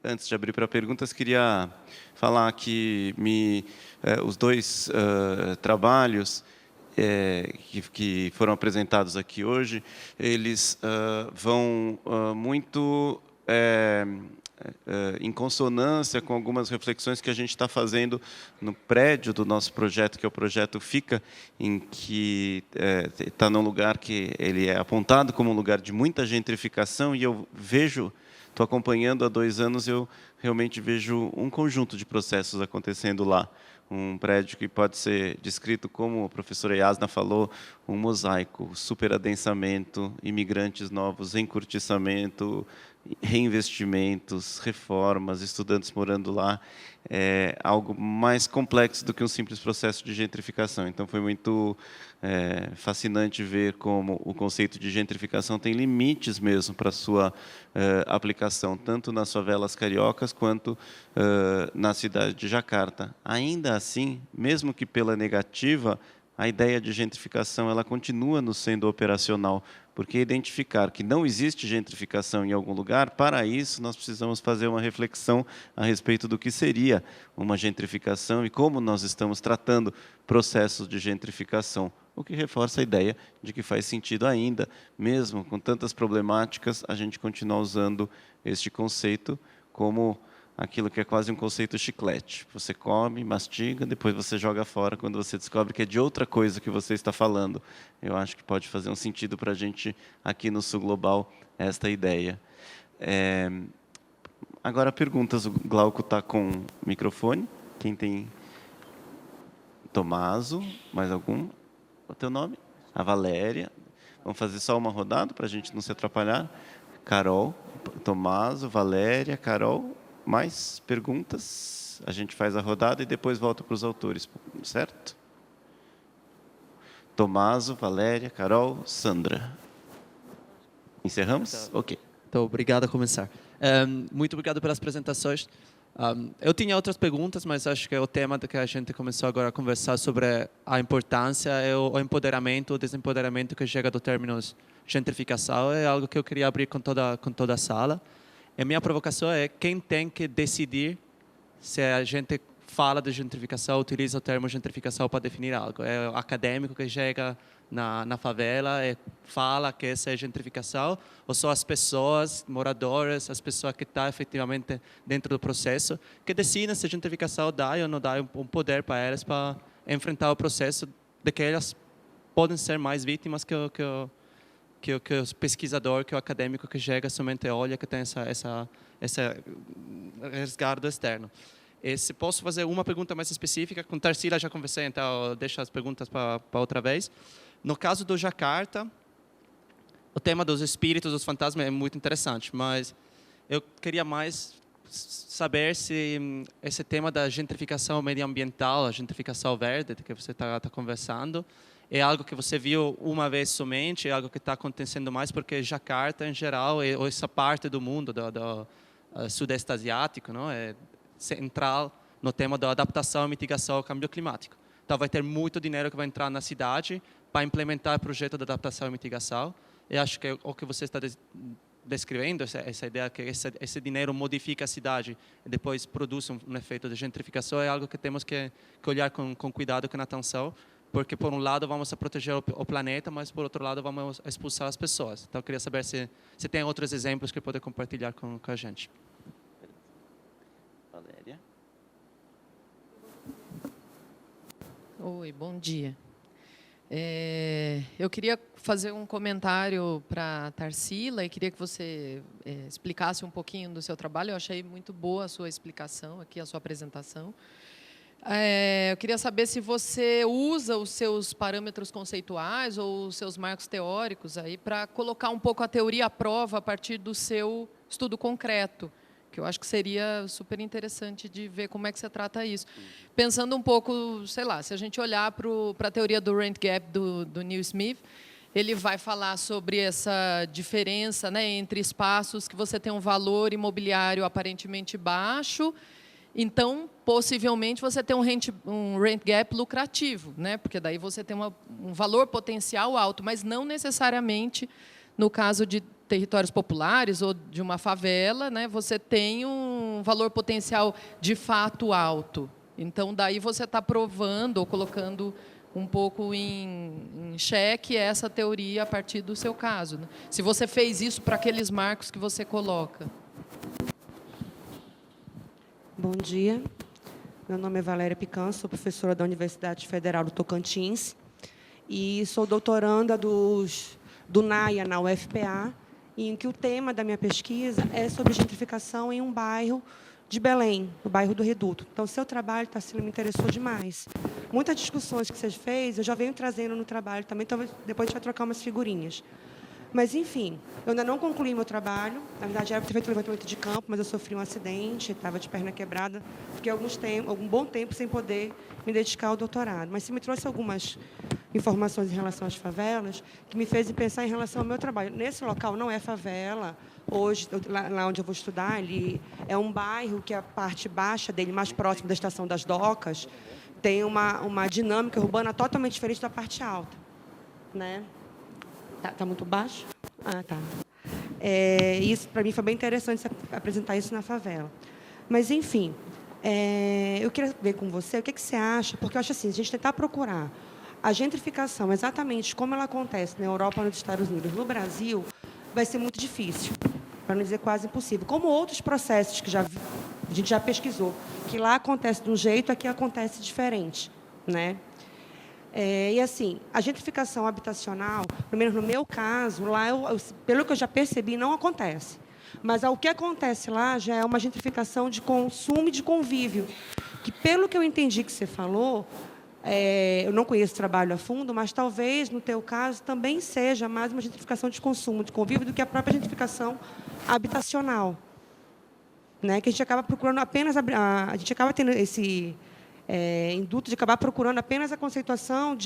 Antes de abrir para perguntas, queria falar que os dois trabalhos que foram apresentados aqui hoje, eles vão muito em consonância com algumas reflexões que a gente está fazendo no prédio do nosso projeto, que é o projeto Fica, em que está num lugar que ele é apontado como um lugar de muita gentrificação, e eu vejo, estou acompanhando há 2 anos, eu realmente vejo um conjunto de processos acontecendo lá. Um prédio que pode ser descrito, como a professora Yasna falou, um mosaico, superadensamento, imigrantes novos, encurtiçamento, reinvestimentos, reformas, estudantes morando lá, algo mais complexo do que um simples processo de gentrificação. Então, foi muito fascinante ver como o conceito de gentrificação tem limites mesmo para a sua aplicação, tanto nas favelas cariocas quanto na cidade de Jacarta. Ainda assim, mesmo que pela negativa, a ideia de gentrificação ela continua nos sendo operacional, porque identificar que não existe gentrificação em algum lugar, para isso nós precisamos fazer uma reflexão a respeito do que seria uma gentrificação e como nós estamos tratando processos de gentrificação, o que reforça a ideia de que faz sentido ainda, mesmo com tantas problemáticas, a gente continuar usando este conceito como aquilo que é quase um conceito chiclete. Você come, mastiga, depois você joga fora quando você descobre que é de outra coisa que você está falando. Eu acho que pode fazer um sentido para a gente, aqui no Sul Global, esta ideia. Agora, perguntas. O Glauco está com o microfone. Quem tem? Tomaso, mais algum? O teu nome? A Valéria. Vamos fazer só uma rodada para a gente não se atrapalhar. Carol, Tomaso, Valéria, Carol. Mais perguntas? A gente faz a rodada e depois volta para os autores, certo? Tomaso, Valéria, Carol, Sandra. Encerramos? Ok. Então, obrigado a começar. Muito obrigado pelas apresentações. Eu tinha outras perguntas, mas acho que é o tema que a gente começou agora a conversar sobre a importância e o empoderamento, o desempoderamento que chega do termo gentrificação, é algo que eu queria abrir com toda a sala. A minha provocação é quem tem que decidir se a gente fala de gentrificação, utiliza o termo gentrificação para definir algo. É o acadêmico que chega na favela e fala que essa é gentrificação, ou são as pessoas moradoras, as pessoas que estão efetivamente dentro do processo, que decidem se a gentrificação dá ou não dá um poder para elas para enfrentar o processo de que elas podem ser mais vítimas que o pesquisador, que o acadêmico que chega somente olha que tem esse resguardo externo. E se posso fazer uma pergunta mais específica, com Tarsila já conversei, então deixo as perguntas para outra vez. No caso do Jacarta, o tema dos espíritos, dos fantasmas é muito interessante, mas eu queria mais saber se esse tema da gentrificação medioambiental, a gentrificação verde, que você está conversando, é algo que você viu uma vez somente, é algo que está acontecendo mais, porque Jacarta, em geral, ou essa parte do mundo do sudeste asiático, não, é central no tema da adaptação e mitigação ao câmbio climático. Então, vai ter muito dinheiro que vai entrar na cidade para implementar o projeto de adaptação e mitigação. E acho que o que você está descrevendo, essa ideia que esse dinheiro modifica a cidade e depois produz um efeito de gentrificação, é algo que temos que olhar com cuidado, com atenção, porque, por um lado, vamos a proteger o planeta, mas, por outro lado, vamos expulsar as pessoas. Então, eu queria saber se tem outros exemplos que pode compartilhar com a gente. Valéria. Oi, bom dia. Eu queria fazer um comentário para a Tarsila e queria que você explicasse um pouquinho do seu trabalho. Eu achei muito boa a sua explicação aqui, a sua apresentação. Eu queria saber se você usa os seus parâmetros conceituais ou os seus marcos teóricos aí para colocar um pouco a teoria à prova a partir do seu estudo concreto, que eu acho que seria super interessante de ver como é que você trata isso. Pensando um pouco, sei lá, se a gente olhar para a teoria do rent gap do Neil Smith, ele vai falar sobre essa diferença, né, entre espaços que você tem um valor imobiliário aparentemente baixo. Então, possivelmente, você tem um rent gap lucrativo, né? Porque daí você tem um valor potencial alto, mas não necessariamente, no caso de territórios populares ou de uma favela, né? Você tem um valor potencial de fato alto. Então, daí você está provando ou colocando um pouco em xeque essa teoria a partir do seu caso, né? Se você fez isso para aqueles marcos que você coloca. Bom dia. Meu nome é Valéria Pican, sou professora da Universidade Federal do Tocantins e sou doutoranda do NAIA na UFPA, em que o tema da minha pesquisa é sobre gentrificação em um bairro de Belém, no bairro do Reduto. Então, o seu trabalho, Tarsila, me interessou demais. Muitas discussões que você fez, eu já venho trazendo no trabalho também, então depois a gente vai trocar umas figurinhas. Mas, enfim, eu ainda não concluí meu trabalho. Na verdade, era para ter feito levantamento de campo, mas eu sofri um acidente, estava de perna quebrada. Fiquei algum bom tempo sem poder me dedicar ao doutorado. Mas você me trouxe algumas informações em relação às favelas que me fez pensar em relação ao meu trabalho. Nesse local não é favela. Hoje, lá onde eu vou estudar, ele é um bairro que a parte baixa dele, mais próximo da Estação das Docas, tem uma dinâmica urbana totalmente diferente da parte alta, né? Tá muito baixo? Ah, tá. Isso, para mim, foi bem interessante apresentar isso na favela. Mas, enfim, eu queria ver com você o que você acha, porque eu acho assim, a gente tentar procurar a gentrificação, exatamente como ela acontece na Europa, nos Estados Unidos, no Brasil, vai ser muito difícil, para não dizer quase impossível. Como outros processos que a gente já pesquisou, que lá acontece de um jeito, aqui acontece diferente, né? E assim, a gentrificação habitacional, pelo menos no meu caso, lá, pelo que eu já percebi, não acontece. Mas o que acontece lá já é uma gentrificação de consumo e de convívio, que, pelo que eu entendi que você falou, eu não conheço o trabalho a fundo, mas talvez, no teu caso, também seja mais uma gentrificação de consumo, de convívio, do que a própria gentrificação habitacional, né? Que a gente acaba procurando apenas... A gente acaba tendo esse... induto de acabar procurando apenas a conceituação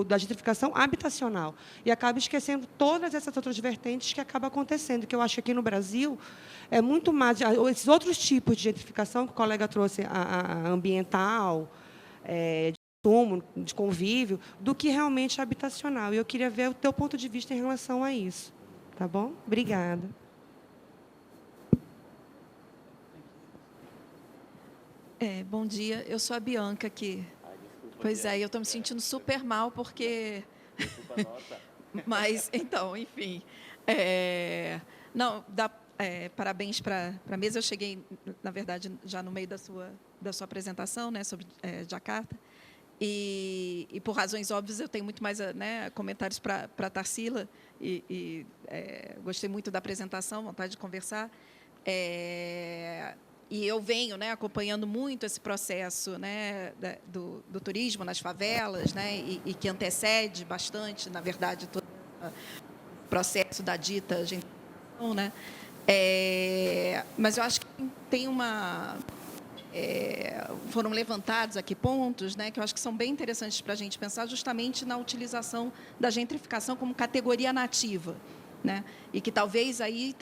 da gentrificação habitacional e acaba esquecendo todas essas outras vertentes que acabam acontecendo, que eu acho que aqui no Brasil é muito mais... Esses outros tipos de gentrificação que o colega trouxe, a ambiental, de consumo, de convívio, do que realmente a habitacional. E eu queria ver o teu ponto de vista em relação a isso. Tá bom? Obrigada. Bom dia, eu sou a Bianca aqui. Pois é, eu estou me sentindo super mal porque... Mas, então, enfim. Parabéns para a mesa. Eu cheguei, na verdade, já no meio da sua apresentação, né, sobre Jakarta. E, por razões óbvias, eu tenho muito mais comentários para a Tarsila. Gostei muito da apresentação, vontade de conversar. E eu venho, né, acompanhando muito esse processo, né, do turismo nas favelas, né, e que antecede bastante, na verdade, todo o processo da dita gentrificação, né. Mas eu acho que tem foram levantados aqui pontos, né, que eu acho que são bem interessantes para a gente pensar, justamente na utilização da gentrificação como categoria nativa, né? E que talvez aí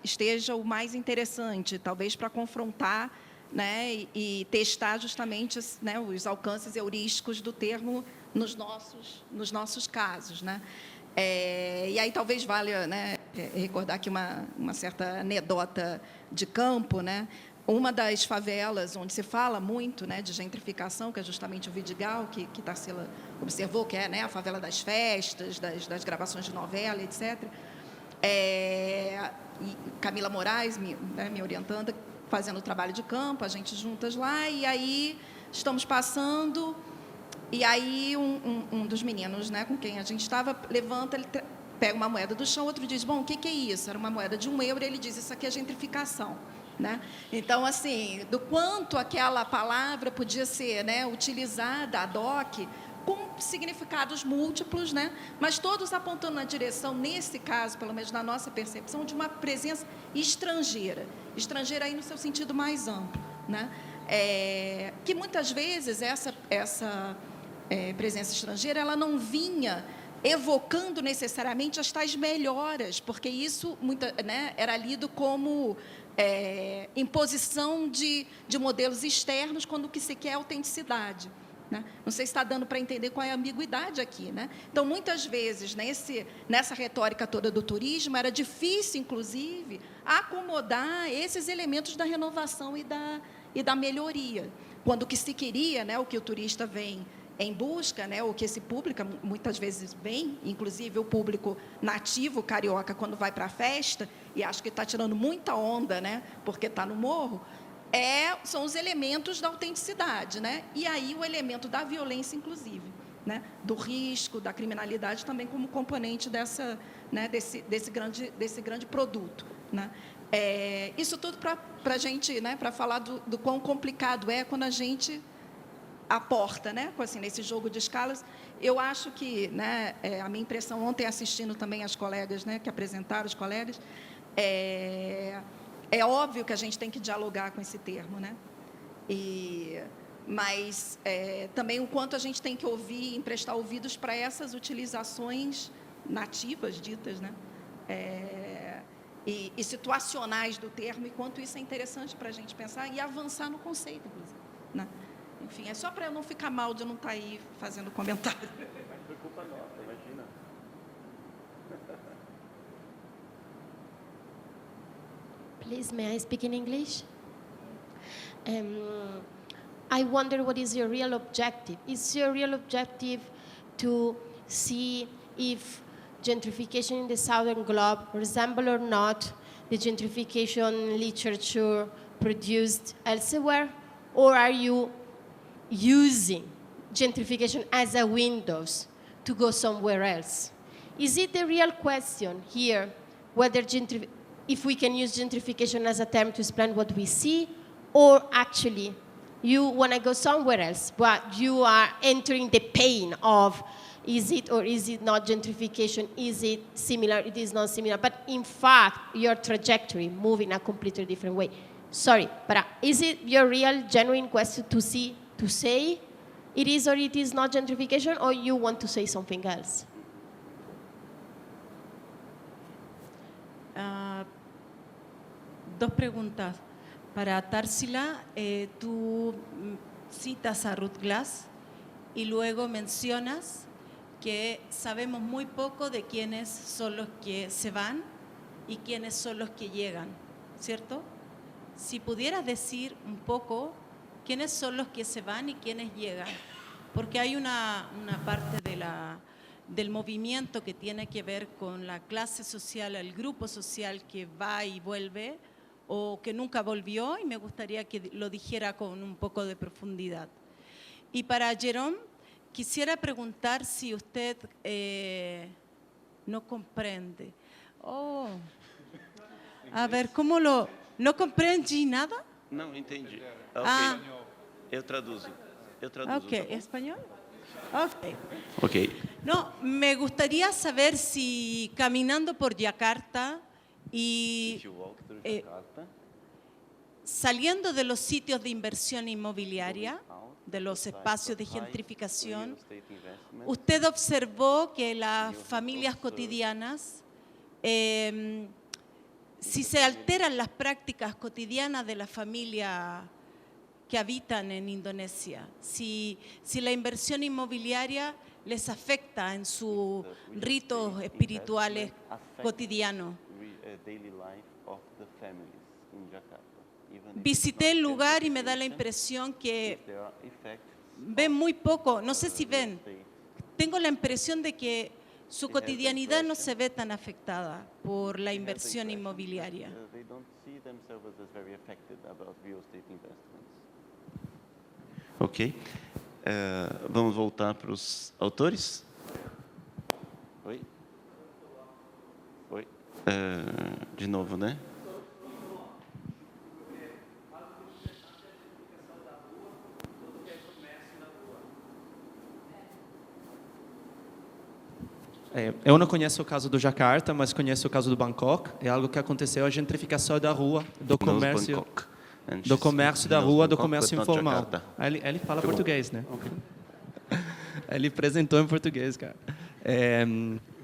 esteja o mais interessante, talvez para confrontar, né, e testar justamente, né, os alcances heurísticos do termo nos nossos casos, né? E aí talvez valha, né, recordar aqui uma certa anedota de campo, né? Uma das favelas onde se fala muito, né, de gentrificação, que é justamente o Vidigal, que Tarsila observou, que é, né, a favela das festas, das gravações de novela, etc. E Camila Moraes, me orientando, fazendo o trabalho de campo, a gente juntas lá, e aí estamos passando, e aí um dos meninos, né, com quem a gente estava, levanta, ele pega uma moeda do chão, outro diz, bom, o que é isso? Era uma moeda de €1, e ele diz, isso aqui é gentrificação. Né? Então, assim, do quanto aquela palavra podia ser, né, utilizada ad hoc, com significados múltiplos, né? Mas todos apontando na direção, nesse caso, pelo menos na nossa percepção, de uma presença estrangeira. Estrangeira aí no seu sentido mais amplo, né? Que muitas vezes essa presença estrangeira ela não vinha evocando necessariamente as tais melhoras, porque isso né, era lido como imposição de modelos externos, quando o que se quer é autenticidade. né? Não sei se está dando para entender qual é a ambiguidade aqui, né? Então, muitas vezes, nessa retórica toda do turismo, era difícil, inclusive, acomodar esses elementos da renovação e da melhoria. Quando o que se queria, né, o que o turista vem em busca, né, o que esse público muitas vezes vem, inclusive o público nativo carioca, quando vai para a festa, e acho que está tirando muita onda, né, porque está no morro, são os elementos da autenticidade, né, e aí o elemento da violência, inclusive, né, do risco, da criminalidade, também como componente né, desse grande produto, né. Isso tudo para a gente, né, para falar do quão complicado é quando a gente aporta, né, assim, nesse jogo de escalas. Eu acho que, né, a minha impressão ontem, assistindo também as colegas, né, que apresentaram, os colegas, é óbvio que a gente tem que dialogar com esse termo, né, mas também o quanto a gente tem que ouvir, emprestar ouvidos para essas utilizações nativas, ditas, né, e situacionais do termo, e quanto isso é interessante para a gente pensar e avançar no conceito, inclusive, né. Enfim, é só para eu não ficar mal de não estar aí fazendo comentário. Foi culpa nossa, imagina. Please, may I speak in English? I wonder what is your real objective. Is your real objective to see if gentrification in the Southern Globe resemble or not the gentrification literature produced elsewhere? Or are you using gentrification as a windows to go somewhere else? Is it the real question here, whether if we can use gentrification as a term to explain what we see, or actually you want to go somewhere else, but you are entering the pain of is it or is it not gentrification, is it similar, it is not similar, but in fact your trajectory move in a completely different way. Sorry, but is it your real, genuine question to say it is or it is not gentrification, or you want to say something else? Dos preguntas. Para Tarsila, tú citas a Ruth Glass y luego mencionas que sabemos muy poco de quiénes son los que se van y quiénes son los que llegan, ¿cierto? Si pudieras decir un poco quiénes son los que se van y quiénes llegan, porque hay una parte del movimiento que tiene que ver con la clase social, el grupo social que va y vuelve o que nunca volvió, y me gustaría que lo dijera con un poco de profundidad. Y para Jérôme, quisiera preguntar si usted no comprende. Oh, a ver, ¿cómo lo...? ¿No comprende nada? Não, entendi. Ah. Eu traduzo. Ok, tá bom? ¿español? Ok. Ok. No, me gustaría saber si caminando por Yakarta y If you walk through eh, Jakarta, saliendo de los sitios de inversión inmobiliaria, de los espacios de gentrificación, usted observó que las familias cotidianas, si se alteran las prácticas cotidianas de la familia que habitan en Indonesia, si la inversión inmobiliaria les afecta en sus ritos espirituales cotidianos. Visité el lugar y me da la impresión que ven muy poco, no sé si ven, tengo la impresión de que su cotidianidad no se ve tan afectada por la inversión inmobiliaria. Ok. Vamos voltar para os autores? Oi? Oi? De novo, né? Eu não conheço o caso do Jakarta, mas conheço o caso do Bangkok. É algo que aconteceu, a gentrificação da rua, do comércio da rua, do comércio informal. Ele fala português, né? Ele apresentou em português, cara.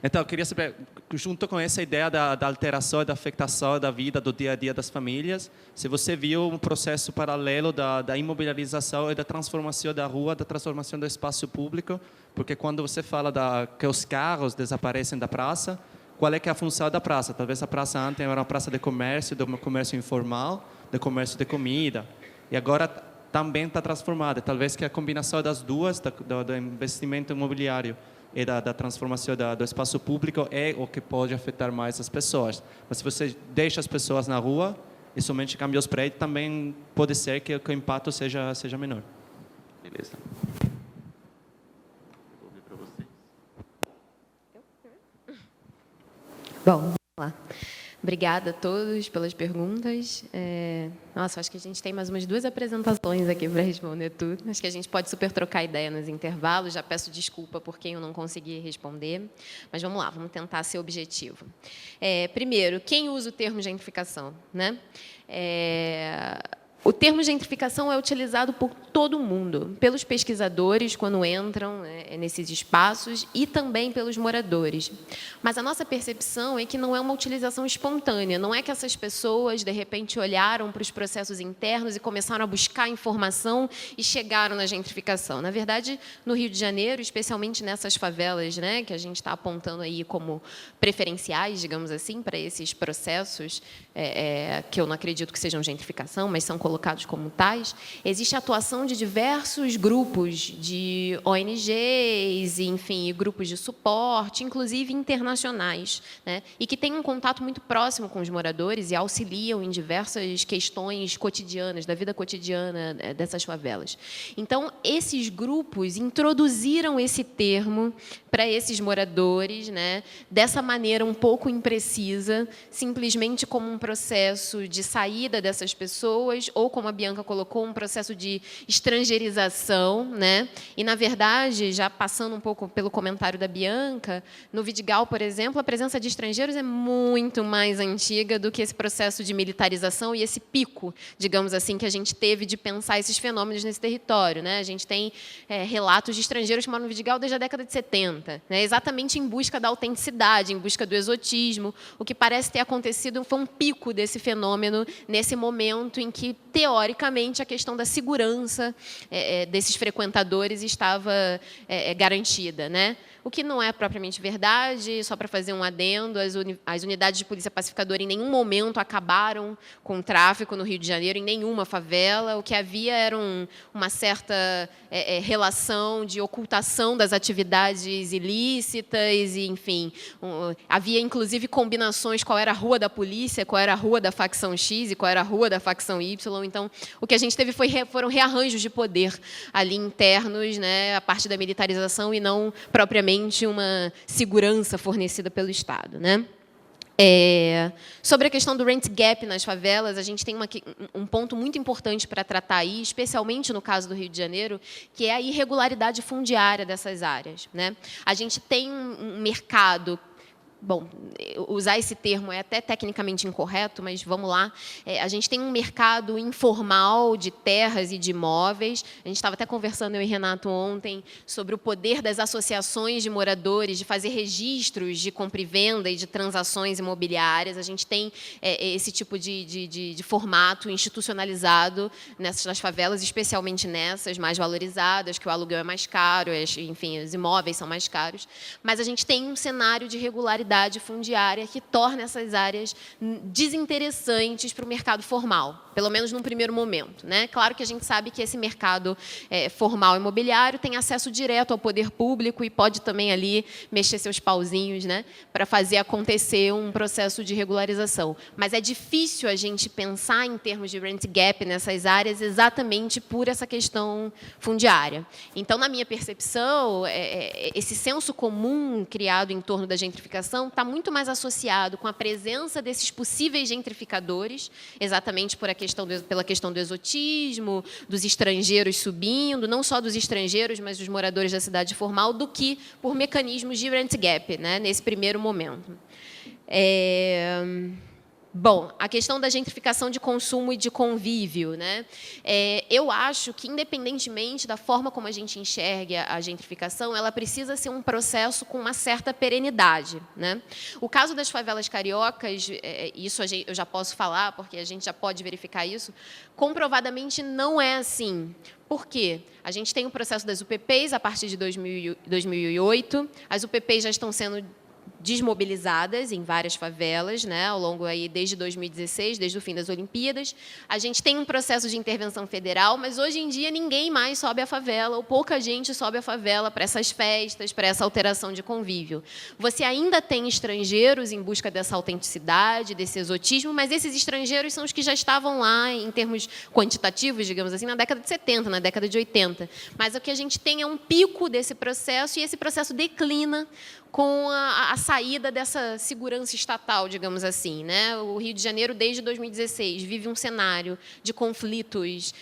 Então, eu queria saber, junto com essa ideia da alteração e da afetação da vida, do dia a dia das famílias, se você viu um processo paralelo da imobilização e da transformação da rua, da transformação do espaço público, porque quando você fala que os carros desaparecem da praça, qual é que é a função da praça? Talvez a praça antes era uma praça de comércio informal, de comércio de comida, e agora também está transformada. Talvez que a combinação das duas, do investimento imobiliário e da transformação do espaço público é o que pode afetar mais as pessoas. Mas se você deixa as pessoas na rua e somente cambia os prédios, também pode ser que o impacto seja menor. Beleza. Vou ver para vocês. Bom, vamos lá. Obrigada a todos pelas perguntas. Nossa, acho que a gente tem mais umas 2 apresentações aqui para responder tudo. Acho que a gente pode super trocar ideia nos intervalos. Já peço desculpa por quem eu não consegui responder. Mas vamos lá, vamos tentar ser objetivo. Primeiro, quem usa o termo gentrificação, né? O termo gentrificação é utilizado por todo mundo, pelos pesquisadores quando entram nesses espaços e também pelos moradores. Mas a nossa percepção é que não é uma utilização espontânea, não é que essas pessoas, de repente, olharam para os processos internos e começaram a buscar informação e chegaram na gentrificação. Na verdade, no Rio de Janeiro, especialmente nessas favelas, né, que a gente está apontando aí como preferenciais, digamos assim, para esses processos, que eu não acredito que sejam gentrificação, mas são colocados como tais, existe a atuação de diversos grupos de ONGs, enfim, grupos de suporte, inclusive internacionais, né, e que têm um contato muito próximo com os moradores e auxiliam em diversas questões cotidianas, da vida cotidiana dessas favelas. Então, esses grupos introduziram esse termo para esses moradores, né, dessa maneira um pouco imprecisa, simplesmente como um processo de saída dessas pessoas, ou, como a Bianca colocou, um processo de estrangeirização, né? E, na verdade, já passando um pouco pelo comentário da Bianca, no Vidigal, por exemplo, a presença de estrangeiros é muito mais antiga do que esse processo de militarização e esse pico, digamos assim, que a gente teve de pensar esses fenômenos nesse território, né? A gente tem relatos de estrangeiros que moram no Vidigal desde a década de 70, né? Exatamente em busca da autenticidade, em busca do exotismo. O que parece ter acontecido foi um pico desse fenômeno nesse momento em que, teoricamente, a questão da segurança desses frequentadores estava garantida, né? O que não é propriamente verdade. Só para fazer um adendo, as unidades de polícia pacificadora em nenhum momento acabaram com o tráfico no Rio de Janeiro, em nenhuma favela. O que havia era uma certa relação de ocultação das atividades ilícitas, e, enfim, havia, inclusive, combinações: qual era a rua da polícia, qual era a rua da facção X e qual era a rua da facção Y. Então, o que a gente teve foram rearranjos de poder ali internos, né, a partir da militarização, e não propriamente uma segurança fornecida pelo Estado, né? Sobre a questão do rent gap nas favelas, a gente tem um ponto muito importante para tratar aí, especialmente no caso do Rio de Janeiro, que é a irregularidade fundiária dessas áreas, né? A gente tem um mercado... Bom, usar esse termo é até tecnicamente incorreto, mas vamos lá. A gente tem um mercado informal de terras e de imóveis. A gente estava até conversando, eu e Renato, ontem, sobre o poder das associações de moradores de fazer registros de compra e venda e de transações imobiliárias. A gente tem esse tipo de formato institucionalizado nas favelas, especialmente nessas mais valorizadas, que o aluguel é mais caro, enfim, os imóveis são mais caros. Mas a gente tem um cenário de regularidade fundiária que torna essas áreas desinteressantes para o mercado formal, pelo menos num primeiro momento, né? Claro que a gente sabe que esse mercado formal imobiliário tem acesso direto ao poder público e pode também ali mexer seus pauzinhos, né, para fazer acontecer um processo de regularização. Mas é difícil a gente pensar em termos de rent gap nessas áreas exatamente por essa questão fundiária. Então, na minha percepção, esse senso comum criado em torno da gentrificação está muito mais associado com a presença desses possíveis gentrificadores, exatamente pela questão do exotismo, dos estrangeiros subindo, não só dos estrangeiros, mas dos moradores da cidade formal, do que por mecanismos de rent gap, né, nesse primeiro momento. Bom, a questão da gentrificação de consumo e de convívio, né? Eu acho que, independentemente da forma como a gente enxerga a gentrificação, ela precisa ser um processo com uma certa perenidade, né? O caso das favelas cariocas, isso eu já posso falar, porque a gente já pode verificar isso, comprovadamente não é assim. Por quê? A gente tem o processo das UPPs a partir de 2008, as UPPs já estão sendo desmobilizadas em várias favelas, né, ao longo aí desde 2016, desde o fim das Olimpíadas. A gente tem um processo de intervenção federal, mas hoje em dia ninguém mais sobe a favela, ou pouca gente sobe a favela para essas festas, para essa alteração de convívio. Você ainda tem estrangeiros em busca dessa autenticidade, desse exotismo, mas esses estrangeiros são os que já estavam lá em termos quantitativos, digamos assim, na década de 70, na década de 80. Mas o que a gente tem é um pico desse processo, e esse processo declina com a saída dessa segurança estatal, digamos assim, né? O Rio de Janeiro, desde 2016, vive um cenário de conflitos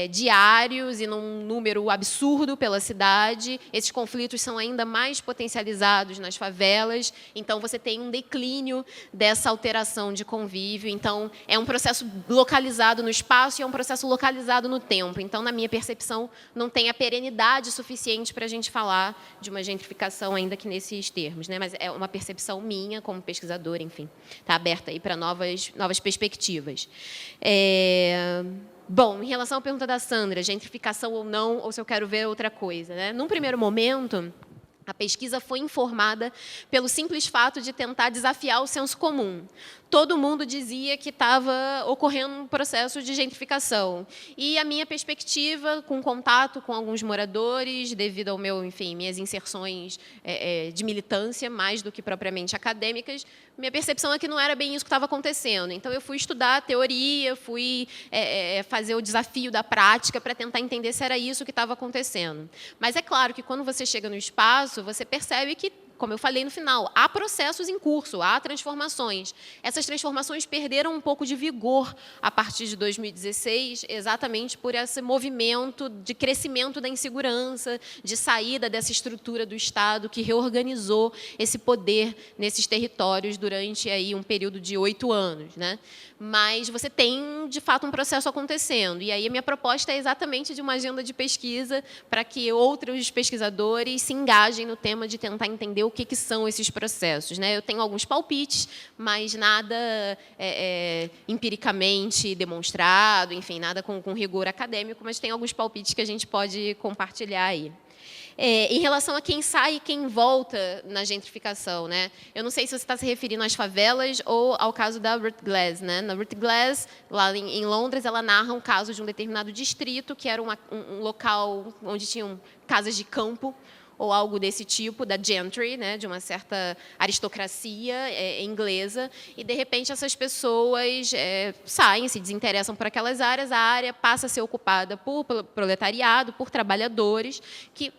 diários e num número absurdo pela cidade. Esses conflitos são ainda mais potencializados nas favelas. Então, você tem um declínio dessa alteração de convívio. Então, é um processo localizado no espaço e é um processo localizado no tempo. Então, na minha percepção, não tem a perenidade suficiente para a gente falar de uma gentrificação, ainda que nesses termos, né? Mas é uma percepção minha como pesquisadora, enfim, está aberta aí para novas perspectivas. Bom, em relação à pergunta da Sandra, gentrificação ou não, ou se eu quero ver outra coisa, né? Num primeiro momento, a pesquisa foi informada pelo simples fato de tentar desafiar o senso comum. Todo mundo dizia que estava ocorrendo um processo de gentrificação. E a minha perspectiva, com contato com alguns moradores, devido ao minhas inserções de militância, mais do que propriamente acadêmicas, minha percepção é que não era bem isso que estava acontecendo. Então, eu fui estudar a teoria, fui fazer o desafio da prática para tentar entender se era isso que estava acontecendo. Mas é claro que, quando você chega no espaço, você percebe que, como eu falei no final, há processos em curso, há transformações. Essas transformações perderam um pouco de vigor a partir de 2016, exatamente por esse movimento de crescimento da insegurança, de saída dessa estrutura do Estado que reorganizou esse poder nesses territórios durante aí um período de 8 anos, né? Mas você tem, de fato, um processo acontecendo. E aí a minha proposta é exatamente de uma agenda de pesquisa para que outros pesquisadores se engajem no tema de tentar entender o que são esses processos, né? Eu tenho alguns palpites, mas nada empiricamente demonstrado, enfim, nada com rigor acadêmico, mas tem alguns palpites que a gente pode compartilhar aí. Em relação a quem sai e quem volta na gentrificação, né? Eu não sei se você está se referindo às favelas ou ao caso da Ruth Glass, né? Na Ruth Glass, lá em Londres, ela narra um caso de um determinado distrito, que era um local onde tinham casas de campo, ou algo desse tipo, da gentry, né, de uma certa aristocracia inglesa, e, de repente, essas pessoas saem, se desinteressam por aquelas áreas, a área passa a ser ocupada por proletariado, por trabalhadores que...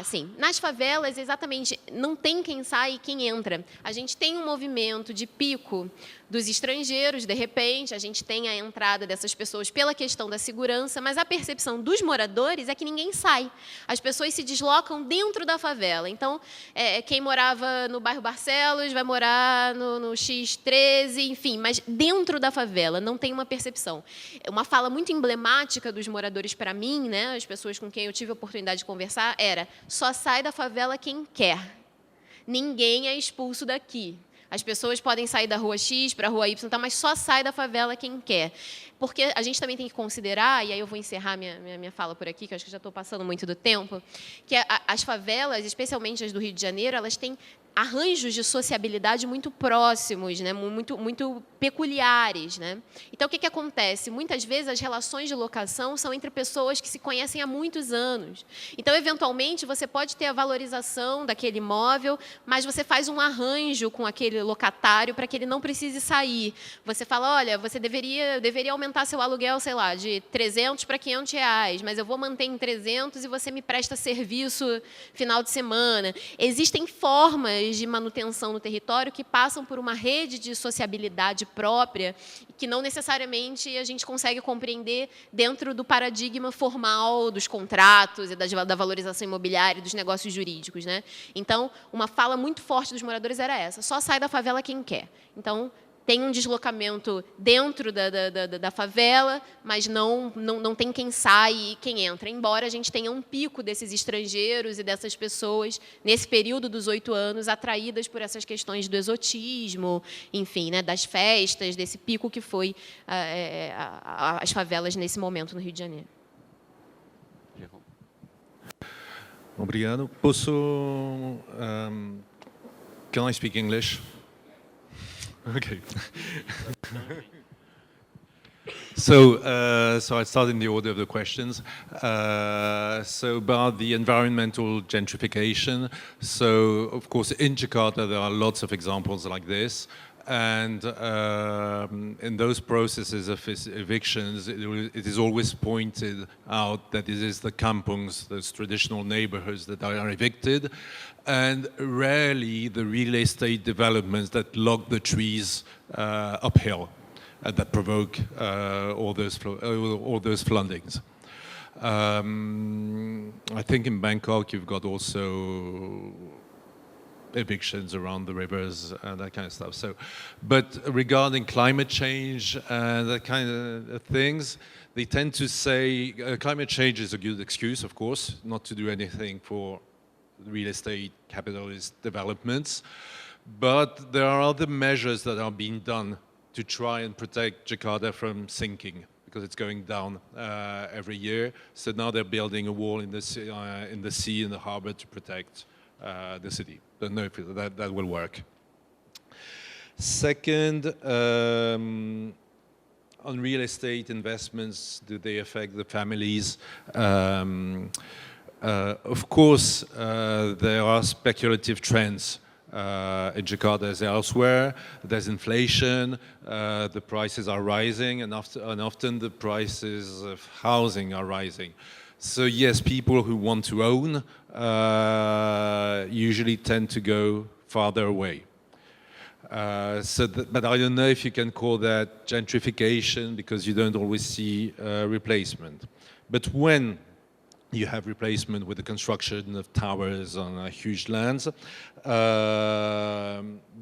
sim. Nas favelas, exatamente, não tem quem sai e quem entra. A gente tem um movimento de pico dos estrangeiros, de repente, a gente tem a entrada dessas pessoas pela questão da segurança, mas a percepção dos moradores é que ninguém sai. As pessoas se deslocam dentro da favela. Então, quem morava no bairro Barcelos vai morar no X13, enfim, mas dentro da favela, não tem uma percepção. Uma fala muito emblemática dos moradores para mim, né, as pessoas com quem eu tive a oportunidade de conversar, era: só sai da favela quem quer. Ninguém é expulso daqui. As pessoas podem sair da rua X para a rua Y, mas só sai da favela quem quer. Porque a gente também tem que considerar, e aí eu vou encerrar minha fala por aqui, que eu acho que já estou passando muito do tempo, que as favelas, especialmente as do Rio de Janeiro, elas têm arranjos de sociabilidade muito próximos, né? muito peculiares, né? Então, o que acontece? Muitas vezes, as relações de locação são entre pessoas que se conhecem há muitos anos. Então, eventualmente, você pode ter a valorização daquele imóvel, mas você faz um arranjo com aquele locatário para que ele não precise sair. Você fala: olha, você deveria aumentar seu aluguel, sei lá, de 300 para 500 reais, mas eu vou manter em 300 e você me presta serviço final de semana. Existem formas de manutenção no território que passam por uma rede de sociabilidade própria, que não necessariamente a gente consegue compreender dentro do paradigma formal dos contratos e da valorização imobiliária e dos negócios jurídicos, né? Então, uma fala muito forte dos moradores era essa: só sai da favela quem quer. Então, tem um deslocamento dentro da favela, mas não tem quem sai e quem entra. Embora a gente tenha um pico desses estrangeiros e dessas pessoas, nesse período dos 8 anos, atraídas por essas questões do exotismo, enfim, né, das festas, desse pico que foi as favelas nesse momento no Rio de Janeiro. Obrigado. Can I speak English? Okay. So I start in the order of the questions. So about the environmental gentrification. So of course in Jakarta there are lots of examples like this. And in those processes of evictions, it is always pointed out that it is the kampungs, those traditional neighborhoods that are evicted, and rarely the real estate developments that log the trees uphill that provoke all those floodings. I think in Bangkok you've got also evictions around the rivers and that kind of stuff. So, but regarding climate change and that kind of things, they tend to say climate change is a good excuse, of course, not to do anything for real estate capitalist developments. But there are other measures that are being done to try and protect Jakarta from sinking, because it's going down every year. So now they're building a wall in the sea, in the harbor to protect the city. Don't know if that will work. Second, on real estate investments, do they affect the families? Of course, there are speculative trends in Jakarta as elsewhere. There's inflation, the prices are rising, and often the prices of housing are rising. So yes, people who want to own usually tend to go farther away. But I don't know if you can call that gentrification, because you don't always see replacement. But when you have replacement with the construction of towers on huge lands,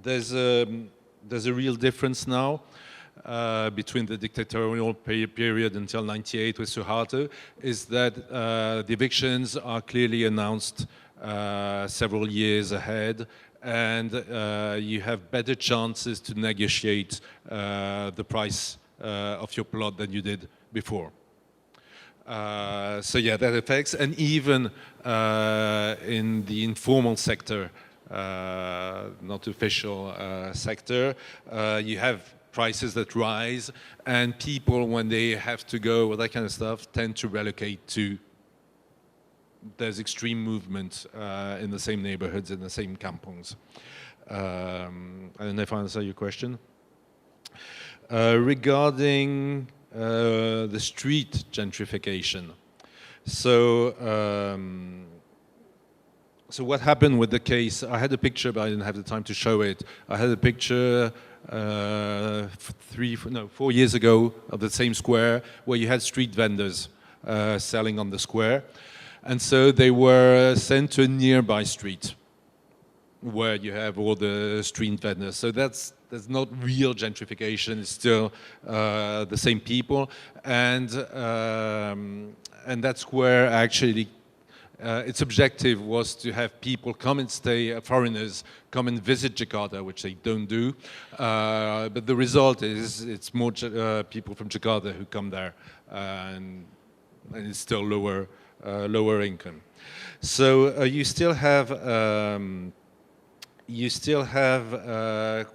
there's a real difference now. Between the dictatorial period until '98 with Suharto, is that the evictions are clearly announced several years ahead, and you have better chances to negotiate the price of your plot than you did before. So yeah, that affects, and even in the informal sector, not official sector, you have prices that rise, and people, when they have to go, all that kind of stuff, tend to relocate to, there's extreme movement in the same neighborhoods, in the same kampungs. I don't know if I answer your question. Regarding the street gentrification. So what happened with the case, I had a picture, but I didn't have the time to show it. I had a picture 4 years ago of the same square where you had street vendors selling on the square. And so they were sent to a nearby street where you have all the street vendors. So that's not real gentrification, it's still the same people. And that's where actually its objective was to have people come and stay, foreigners come and visit Jakarta, which they don't do. But the result is it's more people from Jakarta who come there, and it's still lower income. So you still have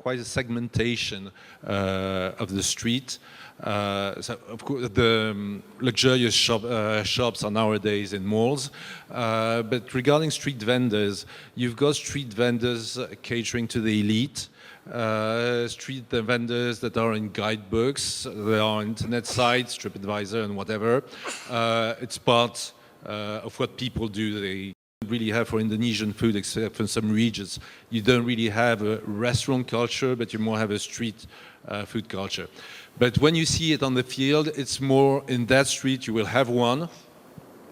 quite a segmentation of the street. So of course the luxurious shops are nowadays in malls, but regarding street vendors, you've got street vendors catering to the elite, street vendors that are in guidebooks, there are internet sites, TripAdvisor and whatever. It's part of what people do. They don't really have for Indonesian food, except for some regions. You don't really have a restaurant culture, but you more have a street food culture. But when you see it on the field, it's more in that street you will have one,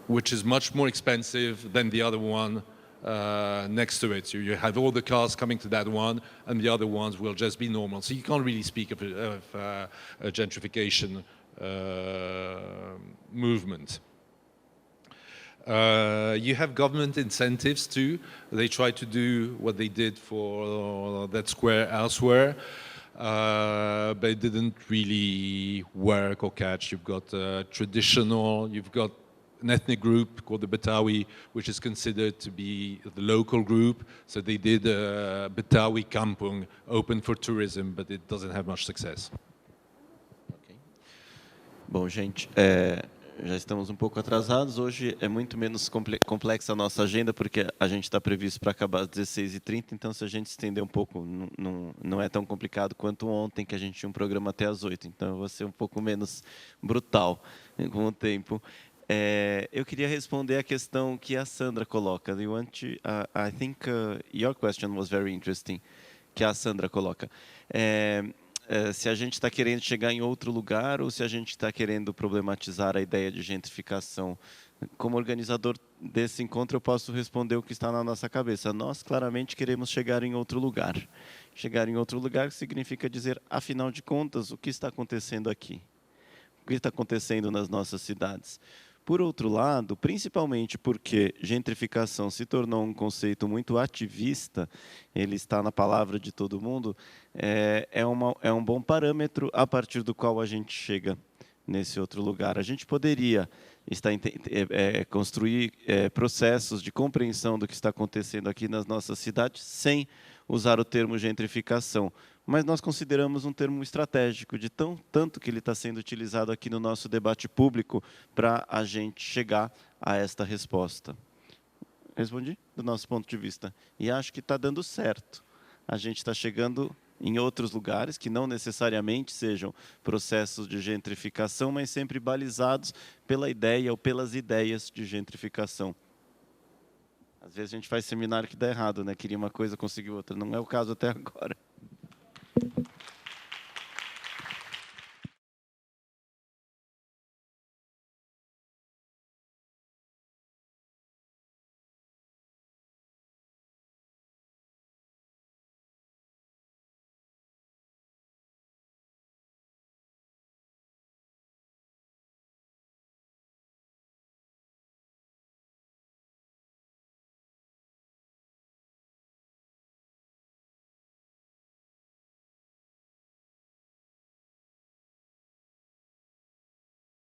which is much more expensive than the other one next to it. You have all the cars coming to that one, and the other ones will just be normal. So you can't really speak of a gentrification movement. You have government incentives too. They try to do what they did for that square elsewhere, but it didn't really work or catch. You've got traditional, you've got an ethnic group called the Betawi, which is considered to be the local group. So they did a Betawi kampung open for tourism, but it doesn't have much success. Bom, gente, já estamos um pouco atrasados. Hoje é muito menos complexa a nossa agenda, porque a gente está previsto para acabar às 16h30, então se a gente estender um pouco, não é tão complicado quanto ontem, que a gente tinha um programa até às 8h. Então eu vou ser um pouco menos brutal com o tempo. Eu queria responder a questão que a Sandra coloca. I think your question was very interesting, que a Sandra coloca. Se a gente está querendo chegar em outro lugar ou se a gente está querendo problematizar a ideia de gentrificação. Como organizador desse encontro, eu posso responder o que está na nossa cabeça. Nós, claramente, queremos chegar em outro lugar. Chegar em outro lugar significa dizer, afinal de contas, o que está acontecendo aqui? O que está acontecendo nas nossas cidades? Por outro lado, principalmente porque gentrificação se tornou um conceito muito ativista, ele está na palavra de todo mundo, é um bom parâmetro a partir do qual a gente chega nesse outro lugar. A gente poderia construir processos de compreensão do que está acontecendo aqui nas nossas cidades sem usar o termo gentrificação, mas nós consideramos um termo estratégico, de tanto que ele está sendo utilizado aqui no nosso debate público para a gente chegar a esta resposta. Respondi? Do nosso ponto de vista. E acho que está dando certo. A gente está chegando em outros lugares, que não necessariamente sejam processos de gentrificação, mas sempre balizados pela ideia ou pelas ideias de gentrificação. Às vezes a gente faz seminário que dá errado, né? Queria uma coisa, conseguiu outra. Não é o caso até agora.